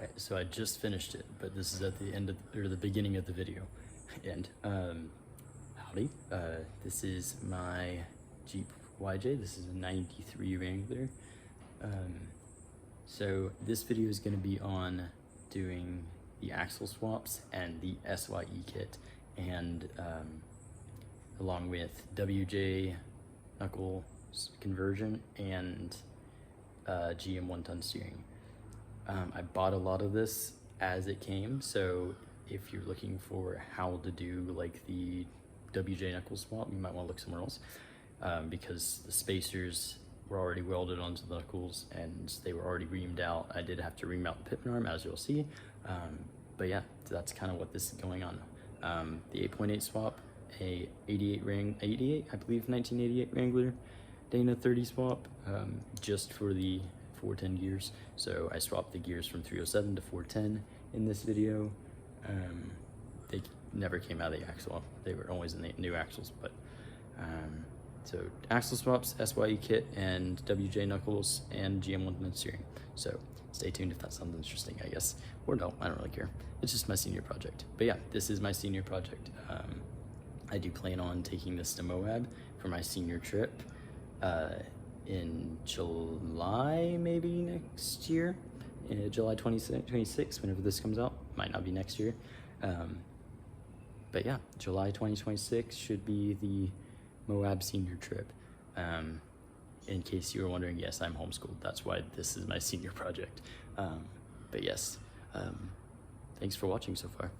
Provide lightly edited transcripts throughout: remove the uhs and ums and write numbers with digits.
Alright, so I just finished it, but this is at the end of, or the beginning of the video. And, howdy. This is my Jeep YJ. This is a 93 Wrangler. So this video is going to be on doing the axle swaps and the S.Y.E kit, and along with WJ knuckle conversion and GM 1-ton steering. I bought a lot of this as it came, so if you're looking for how to do like the WJ knuckle swap, you might want to look somewhere else, because the spacers were already welded onto the knuckles and they were already reamed out. I did have to ream out the pivot arm, as you'll see, but yeah, that's kind of what this is going on. The 8.8 swap, a 88, I believe 1988 Wrangler Dana 30 swap, just for the 410 gears. So I swapped the gears from 307 to 410 in this video. They never came out of the axle. They were always in the new axles, but so axle swaps, S.Y.E kit, and WJ knuckles, and GM 1-ton steering. So stay tuned if that sounds interesting, I guess. Or no, I don't really care. It's just my senior project. But yeah, this is my senior project. I do plan on taking this to Moab for my senior trip in July, maybe next year, July 26, whenever this comes out. Might not be next year, but yeah, July 2026 should be the Moab senior trip. In case you were wondering, yes, I'm homeschooled. That's why this is my senior project. But yes, thanks for watching so far.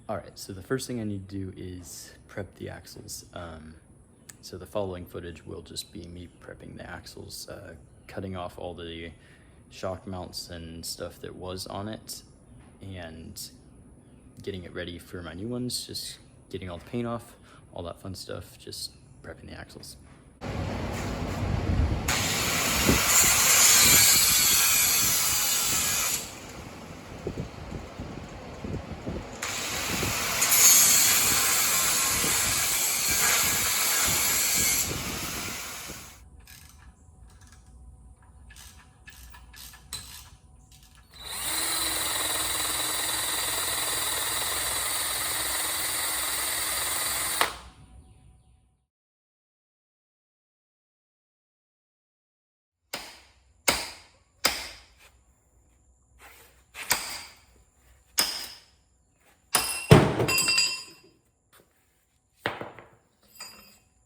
Alright, so the first thing I need to do is prep the axles. So the following footage will just be me prepping the axles, cutting off all the shock mounts and stuff that was on it, and getting it ready for my new ones, just getting all the paint off, all that fun stuff, just prepping the axles.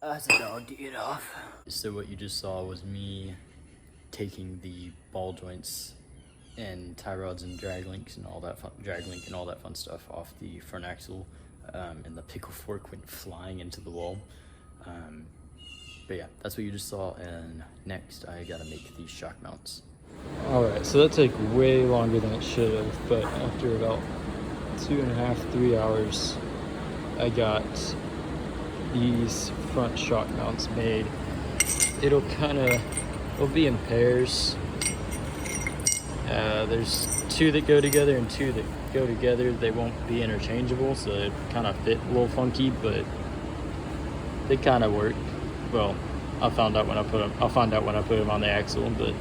That's a dog to get off. So what you just saw was me taking the ball joints and tie rods and drag links and all that fun stuff off the front axle, and the pickle fork went flying into the wall. But yeah, that's what you just saw, and next I gotta make these shock mounts. Alright, so that took way longer than it should have, but after about 2.5, 3 hours, I got these front shock mounts made. It'll be in pairs. There's 2 that go together and 2 that go together. They won't be interchangeable, so they kind of fit a little funky, but they kind of work. Well, I'll find out when I put them on the axle, but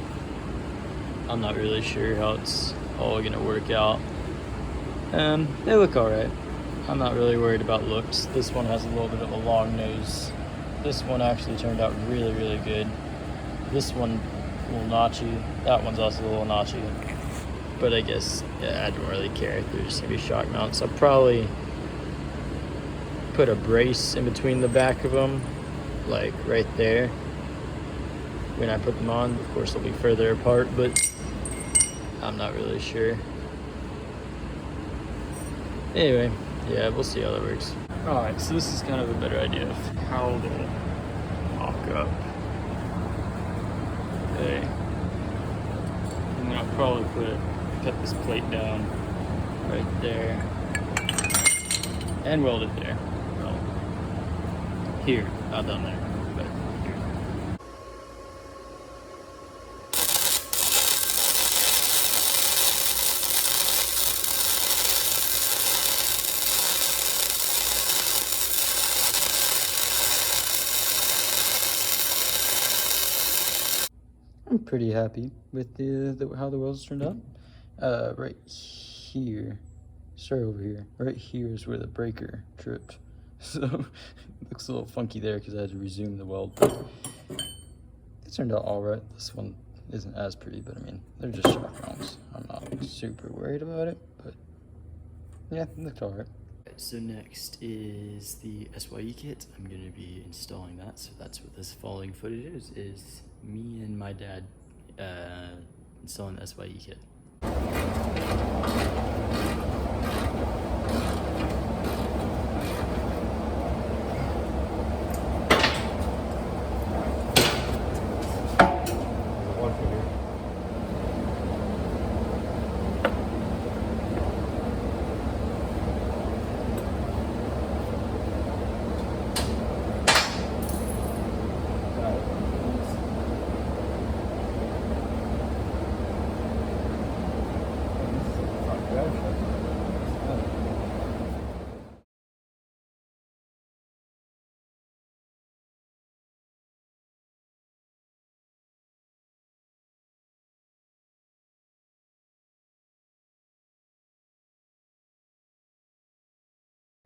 I'm not really sure how it's all gonna work out. They look alright. I'm not really worried about looks. This one has a little bit of a long nose. This one actually turned out really, really good. This one a little notchy. That one's also a little notchy. But I guess, yeah, I don't really care. They're just gonna be shock mounts. I'll probably put a brace in between the back of them, like right there. When I put them on, of course they'll be further apart, but I'm not really sure. Anyway, yeah, we'll see how that works. Alright, so this is kind of a better idea of how they'll lock up. Okay. And then I'll probably cut this plate down right there and weld it there. Well, here, not down there, but here. I'm pretty happy with the how the welds turned out. Right here, start over here. Right here is where the breaker tripped. So it looks a little funky there because I had to resume the weld. But it turned out all right. This one isn't as pretty, but I mean, they're just shock rounds. I'm not super worried about it, but yeah, it looked all right. So next is the S.Y.E kit. I'm going to be installing that, so that's what this following footage is me and my dad installing the S.Y.E kit.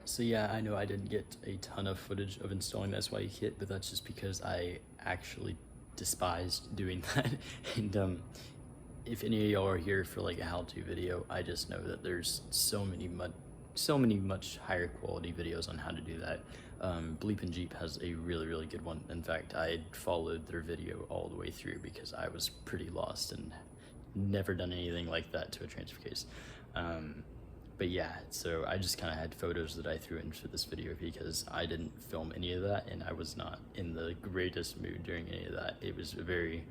So yeah, I know I didn't get a ton of footage of installing the S.Y.E kit, but that's just because I actually despised doing that. And if any of y'all are here for like a how-to video, I just know that there's so many much higher quality videos on how to do that. Bleepin Jeep has a really good one. In fact, I followed their video all the way through because I was pretty lost and never done anything like that to a transfer case. But yeah, so I just kind of had photos that I threw in for this video because I didn't film any of that and I was not in the greatest mood during any of that. It was probably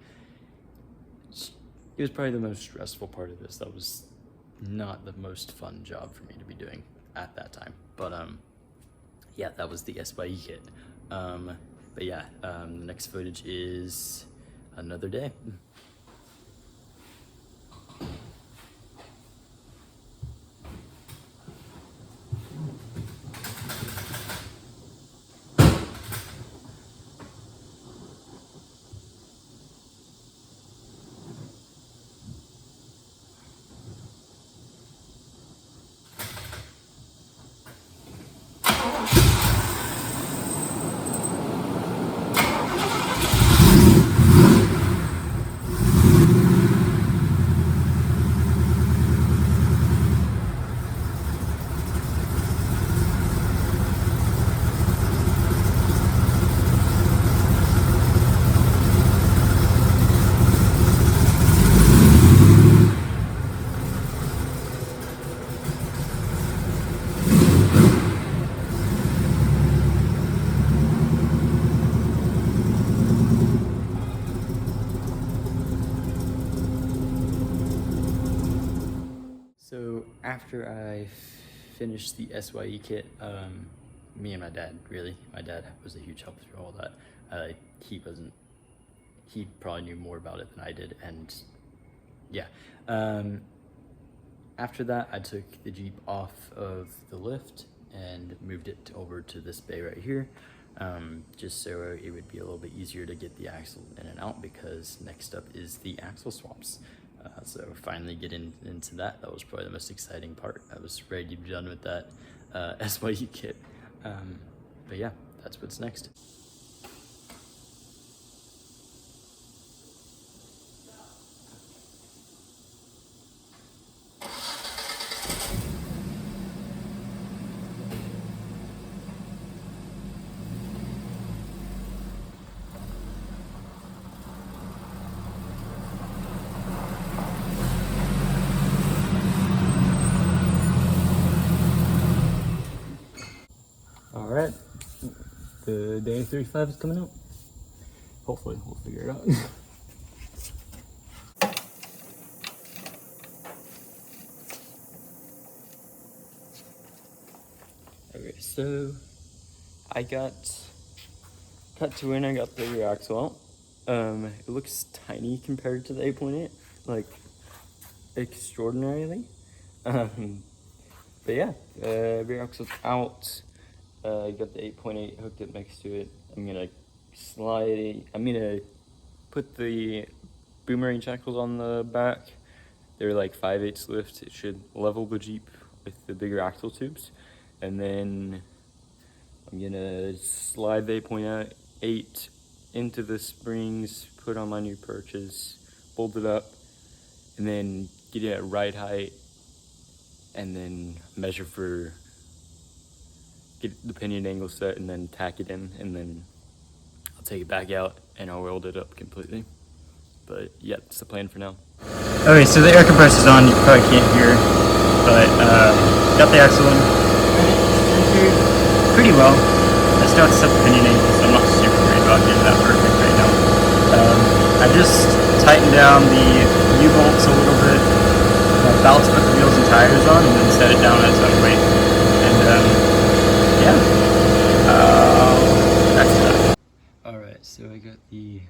the most stressful part of this. That was not the most fun job for me to be doing at that time. But yeah, that was the S.Y.E kit. But yeah, the next footage is another day. So after I finished the S.Y.E kit, me and my dad, my dad was a huge help through all that. He probably knew more about it than I did, and yeah. After that, I took the Jeep off of the lift and moved it over to this bay right here, just so it would be a little bit easier to get the axle in and out, because next up is the axle swaps. So finally getting into that was probably the most exciting part. I was ready to be done with that S.Y.E kit. But yeah, that's what's next. All right, the day 35 is coming out. Hopefully, we'll figure it out. Okay, so I got cut to when I got the rear axle out. It looks tiny compared to the 8.8, like extraordinarily. But yeah, rear axle's out. I got the 8.8 hooked up next to it. I'm gonna put the boomerang shackles on the back. They're like 5/8 lift. It should level the Jeep with the bigger axle tubes. And then I'm gonna slide the 8.8 into the springs, put on my new perches, bolt it up, and then get it at right height, and then get the pinion angle set, and then tack it in, and then I'll take it back out and I'll weld it up completely. But yeah, that's the plan for now. Okay, so the air compressor's on. You probably can't hear, but got the axle in pretty well. I still have to set the pinion angle, so I'm not super worried about getting that perfect right now. I just tightened down the U-bolts a little bit. I'm about to put the wheels and tires on and then set it down at its own weight. And yeah, that's that. Alright, so I got the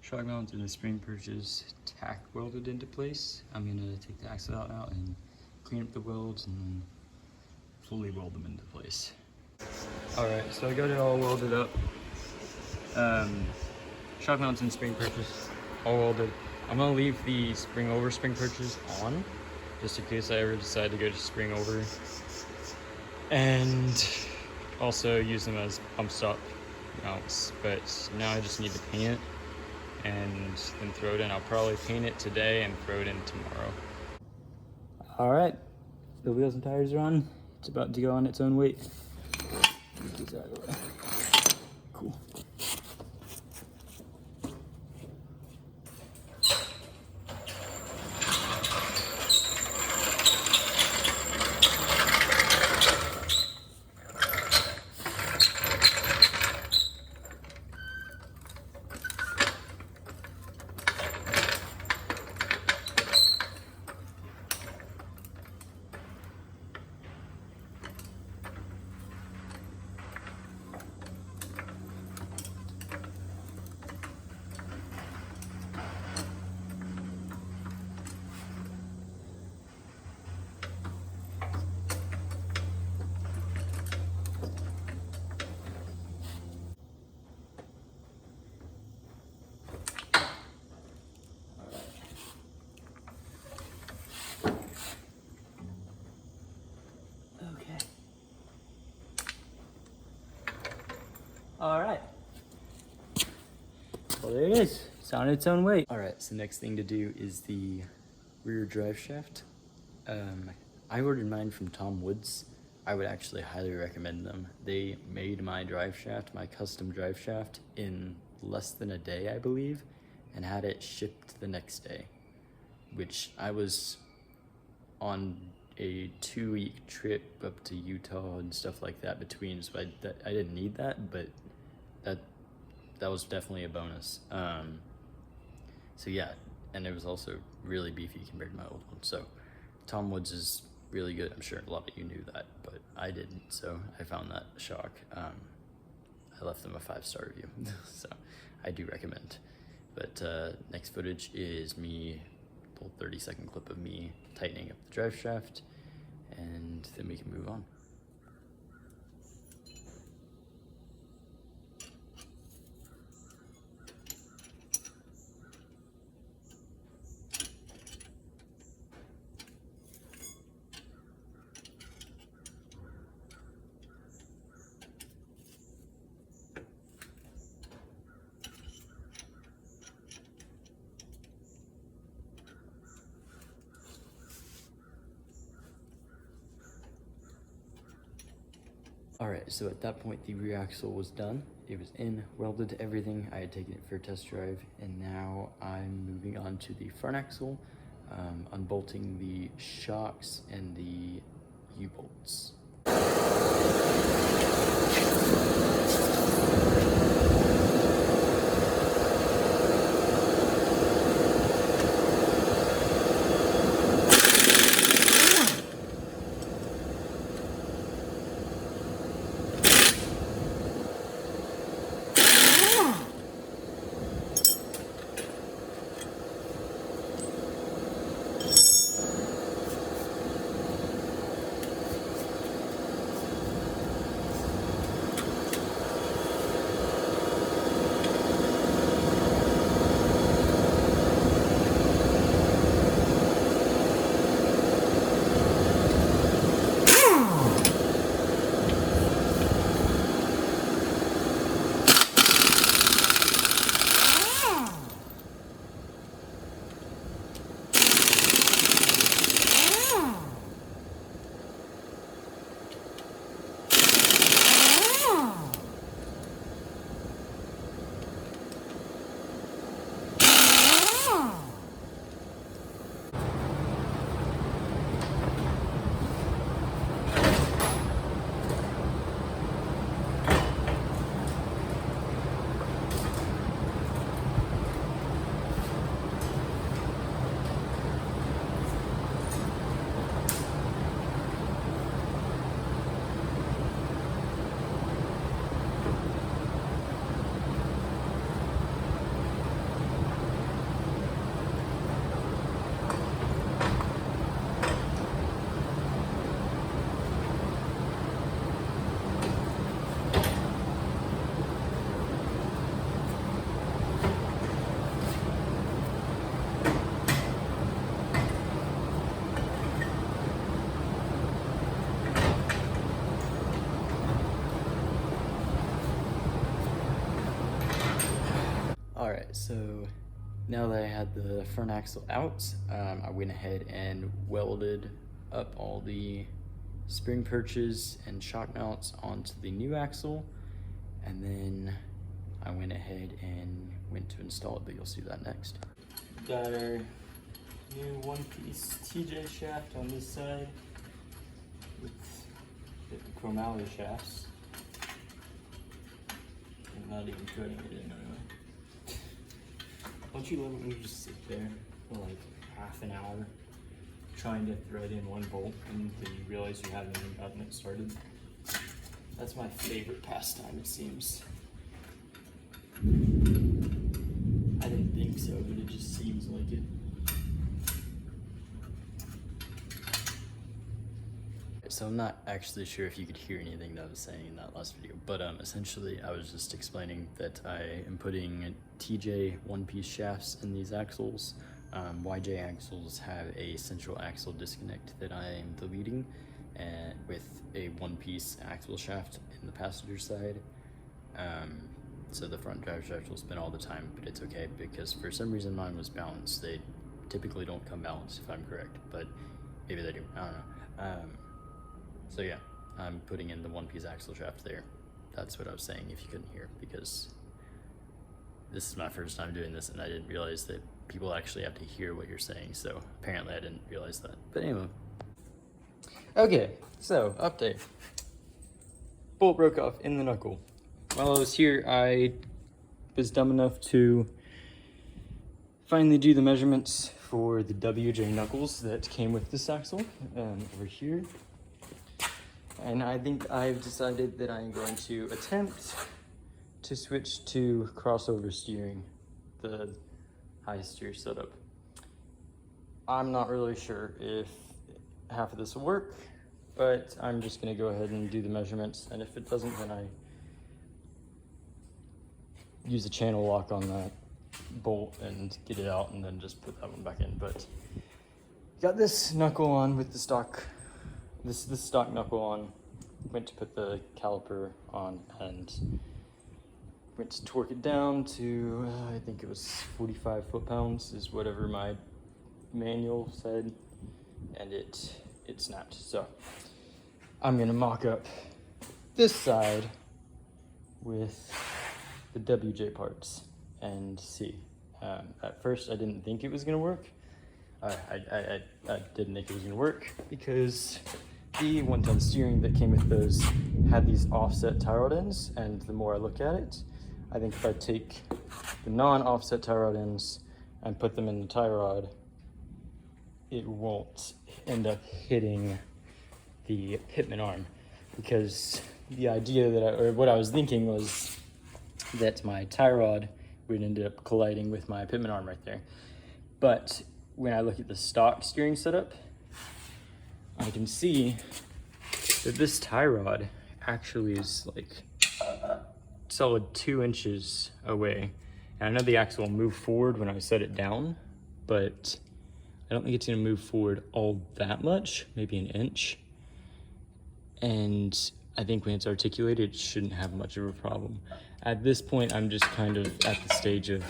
shock mount and the spring perches tack welded into place. I'm gonna take the axle out now and clean up the welds and then fully weld them into place. Alright, so I got it all welded up. Shock mounts and spring perches all welded. I'm gonna leave the spring perches on just in case I ever decide to go to spring over, and also use them as pump stop mounts. But now I just need to paint it and then throw it in. I'll probably paint it today and throw it in tomorrow. All right, the wheels and tires are on. It's about to go on its own weight. Get these out of the way. Cool. All right. Well, there it is. It's on its own weight. All right, so next thing to do is the rear drive shaft. I ordered mine from Tom Woods. I would actually highly recommend them. They made my drive shaft, my custom drive shaft, in less than a day, I believe, and had it shipped the next day, which I was on a 2-week trip up to Utah and stuff like that between, so I didn't need that, but that was definitely a bonus. So yeah, and it was also really beefy compared to my old one. So Tom Woods is really good. I'm sure a lot of you knew that, but I didn't, so I found that a shock. I left them a 5-star review, so I do recommend. But next footage is me, a little 30-second clip of me tightening up the drive shaft, and then we can move on. Alright, so at that point the rear axle was done. It was in, welded to everything. I had taken it for a test drive, and now I'm moving on to the front axle, unbolting the shocks and the U-bolts. Alright, so now that I had the front axle out, I went ahead and welded up all the spring perches and shock mounts onto the new axle, and then I went ahead and went to install it, but you'll see that next. Got our new one-piece TJ shaft on this side with the chromalloy shafts. I'm not even cutting it in anyway. Don't you love it when you just sit there for like half an hour trying to thread in one bolt and then you realize you haven't even gotten it started? That's my favorite pastime, it seems. I didn't think so, but it just seems like it. So I'm not actually sure if you could hear anything that I was saying in that last video, but essentially I was just explaining that I am putting TJ one-piece shafts in these axles. YJ axles have a central axle disconnect that I am deleting, and with a one-piece axle shaft in the passenger side. So the front drive shaft will spin all the time, but it's okay because for some reason mine was balanced. They typically don't come balanced if I'm correct, but maybe they do, I don't know. So yeah, I'm putting in the one-piece axle shaft there. That's what I was saying if you couldn't hear, because this is my first time doing this and I didn't realize that people actually have to hear what you're saying, so apparently I didn't realize that. But anyway. Okay, so update. Bolt broke off in the knuckle. While I was here, I was dumb enough to finally do the measurements for the WJ knuckles that came with this axle over here. And I think I've decided that I'm going to attempt to switch to crossover steering, the high steer setup. I'm not really sure if half of this will work, but I'm just gonna go ahead and do the measurements, and if it doesn't, then I use a channel lock on that bolt and get it out and then just put that one back in. But got this knuckle on with the stock, this stock knuckle on. Went to put the caliper on and went to torque it down to, I think it was 45 foot-pounds is whatever my manual said, and it snapped. So I'm gonna mock up this side with the WJ parts and see. At first I didn't think it was gonna work. I didn't think it was gonna work because the 110 steering that came with those had these offset tie rod ends, and the more I look at it, I think if I take the non-offset tie rod ends and put them in the tie rod, it won't end up hitting the pitman arm, because the idea that or what I was thinking was that my tie rod would end up colliding with my pitman arm right there. But when I look at the stock steering setup, I can see that this tie rod actually is like solid 2 inches away. And I know the axle will move forward when I set it down, but I don't think it's gonna move forward all that much, maybe an inch. And I think when it's articulated, it shouldn't have much of a problem. At this point, I'm just kind of at the stage of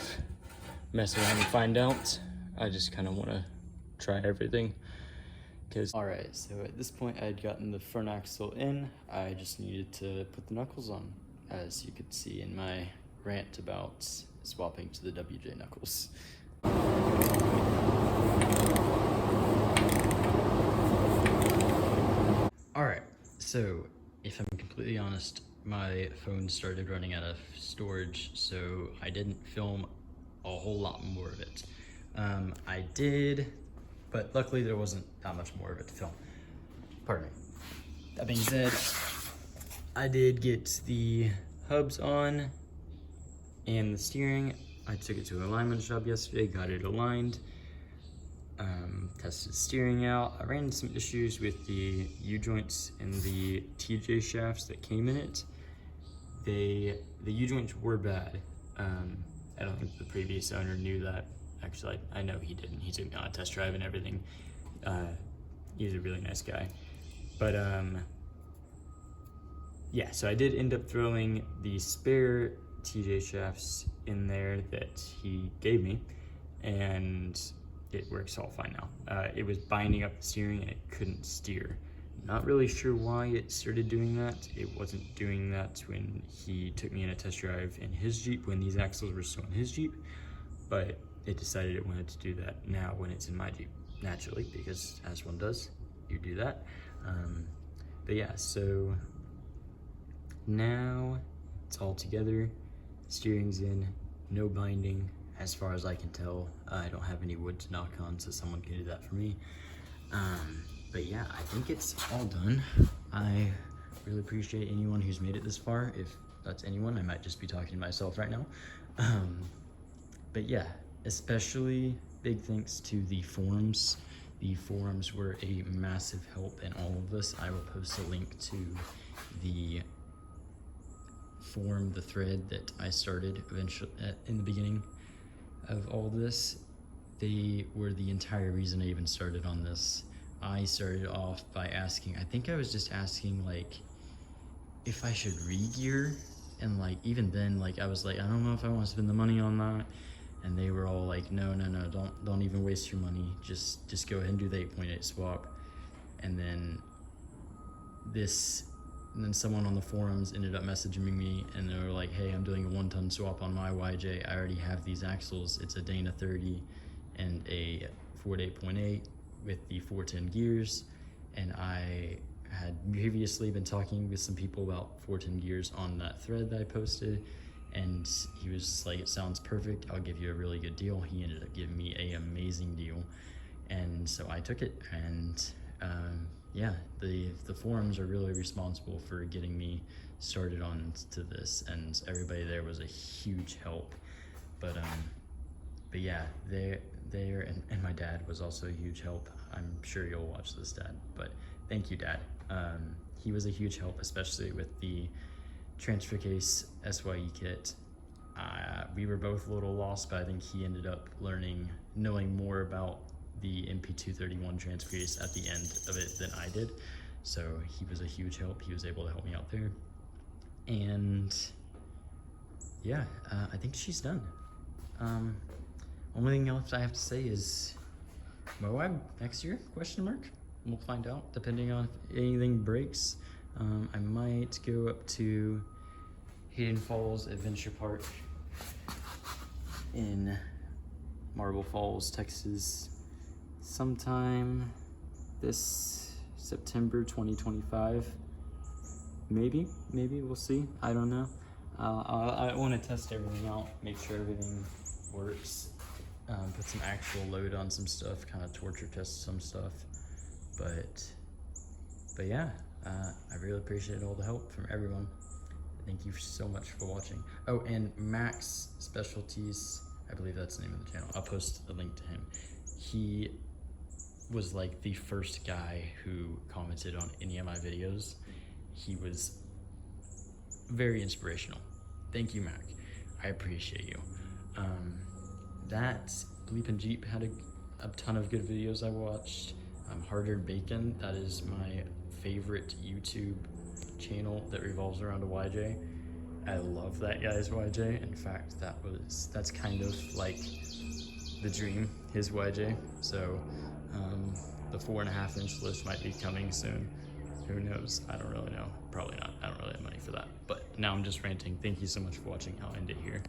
mess around and find out. I just kind of want to try everything. Alright, so at this point I had gotten the front axle in. I just needed to put the knuckles on, as you could see in my rant about swapping to the WJ knuckles. Alright, so if I'm completely honest, my phone started running out of storage, so I didn't film a whole lot more of it. I did, but luckily there wasn't that much more of it to film. Pardon me. That being said, I did get the hubs on and the steering. I took it to an alignment shop yesterday, got it aligned, tested the steering out. I ran into some issues with the U-joints and the TJ shafts that came in it. The U-joints were bad. I don't think the previous owner knew that. Actually, I know he didn't. He took me on a test drive and everything. He's a really nice guy. But yeah, so I did end up throwing the spare TJ shafts in there that he gave me, and it works all fine now. It was binding up the steering and it couldn't steer. Not really sure why it started doing that. It wasn't doing that when he took me in a test drive in his Jeep, when these axles were still in his Jeep, but it decided it wanted to do that now when it's in my Jeep, naturally, because as one does, you do that. But yeah, so now it's all together, steering's in, no binding, as far as I can tell. I don't have any wood to knock on, so someone can do that for me. But yeah, I think it's all done. I really appreciate anyone who's made it this far. If that's anyone, I might just be talking to myself right now. But yeah, especially big thanks to the forums. The forums were a massive help in all of this. I will post a link to the forum, the thread that I started eventually in the beginning of all this. They were the entire reason I even started on this. I started off by asking, I think I was just asking like if I should re-gear, and like even then, like I was like, I don't know if I want to spend the money on that, and they were all like, no, don't even waste your money, just go ahead and do the 8.8 swap. And then someone on the forums ended up messaging me, and they were like, hey, I'm doing a 1-ton swap on my YJ. I already have these axles. It's a Dana 30 and a Ford 8.8 with the 410 gears, and I had previously been talking with some people about 410 gears on that thread that I posted, and he was just like, it sounds perfect, I'll give you a really good deal. He ended up giving me an amazing deal, and so I took it. And yeah, the forums are really responsible for getting me started on to this, and everybody there was a huge help. But yeah, and my dad was also a huge help. I'm sure you'll watch this, Dad, but thank you, Dad. He was a huge help, especially with the transfer case S.Y.E kit. We were both a little lost, but I think he ended up knowing more about the MP231 transfer case at the end of it than I did. So he was a huge help. He was able to help me out there. And yeah, I think she's done. Only thing else I have to say is Moab next year, question mark? We'll find out, depending on if anything breaks. I might go up to Hayden Falls Adventure Park in Marble Falls, Texas, sometime this September 2025. Maybe, we'll see, I don't know. I want to test everything out, make sure everything works, put some actual load on some stuff, kind of torture test some stuff. But yeah, I really appreciate all the help from everyone. Thank you so much for watching. Oh, and Max Specialties, I believe that's the name of the channel. I'll post a link to him. He was like the first guy who commented on any of my videos. He was very inspirational. Thank you, Mac. I appreciate you. That Bleepin Jeep had a ton of good videos I watched. Hard-Eared Bacon, that is my favorite YouTube channel that revolves around a YJ. I love that guy's YJ. In fact, that's kind of like the dream, his YJ. So the 4.5-inch lift might be coming soon. Who knows? I don't really know. Probably not. I don't really have money for that. But now I'm just ranting. Thank you so much for watching. I'll end it here.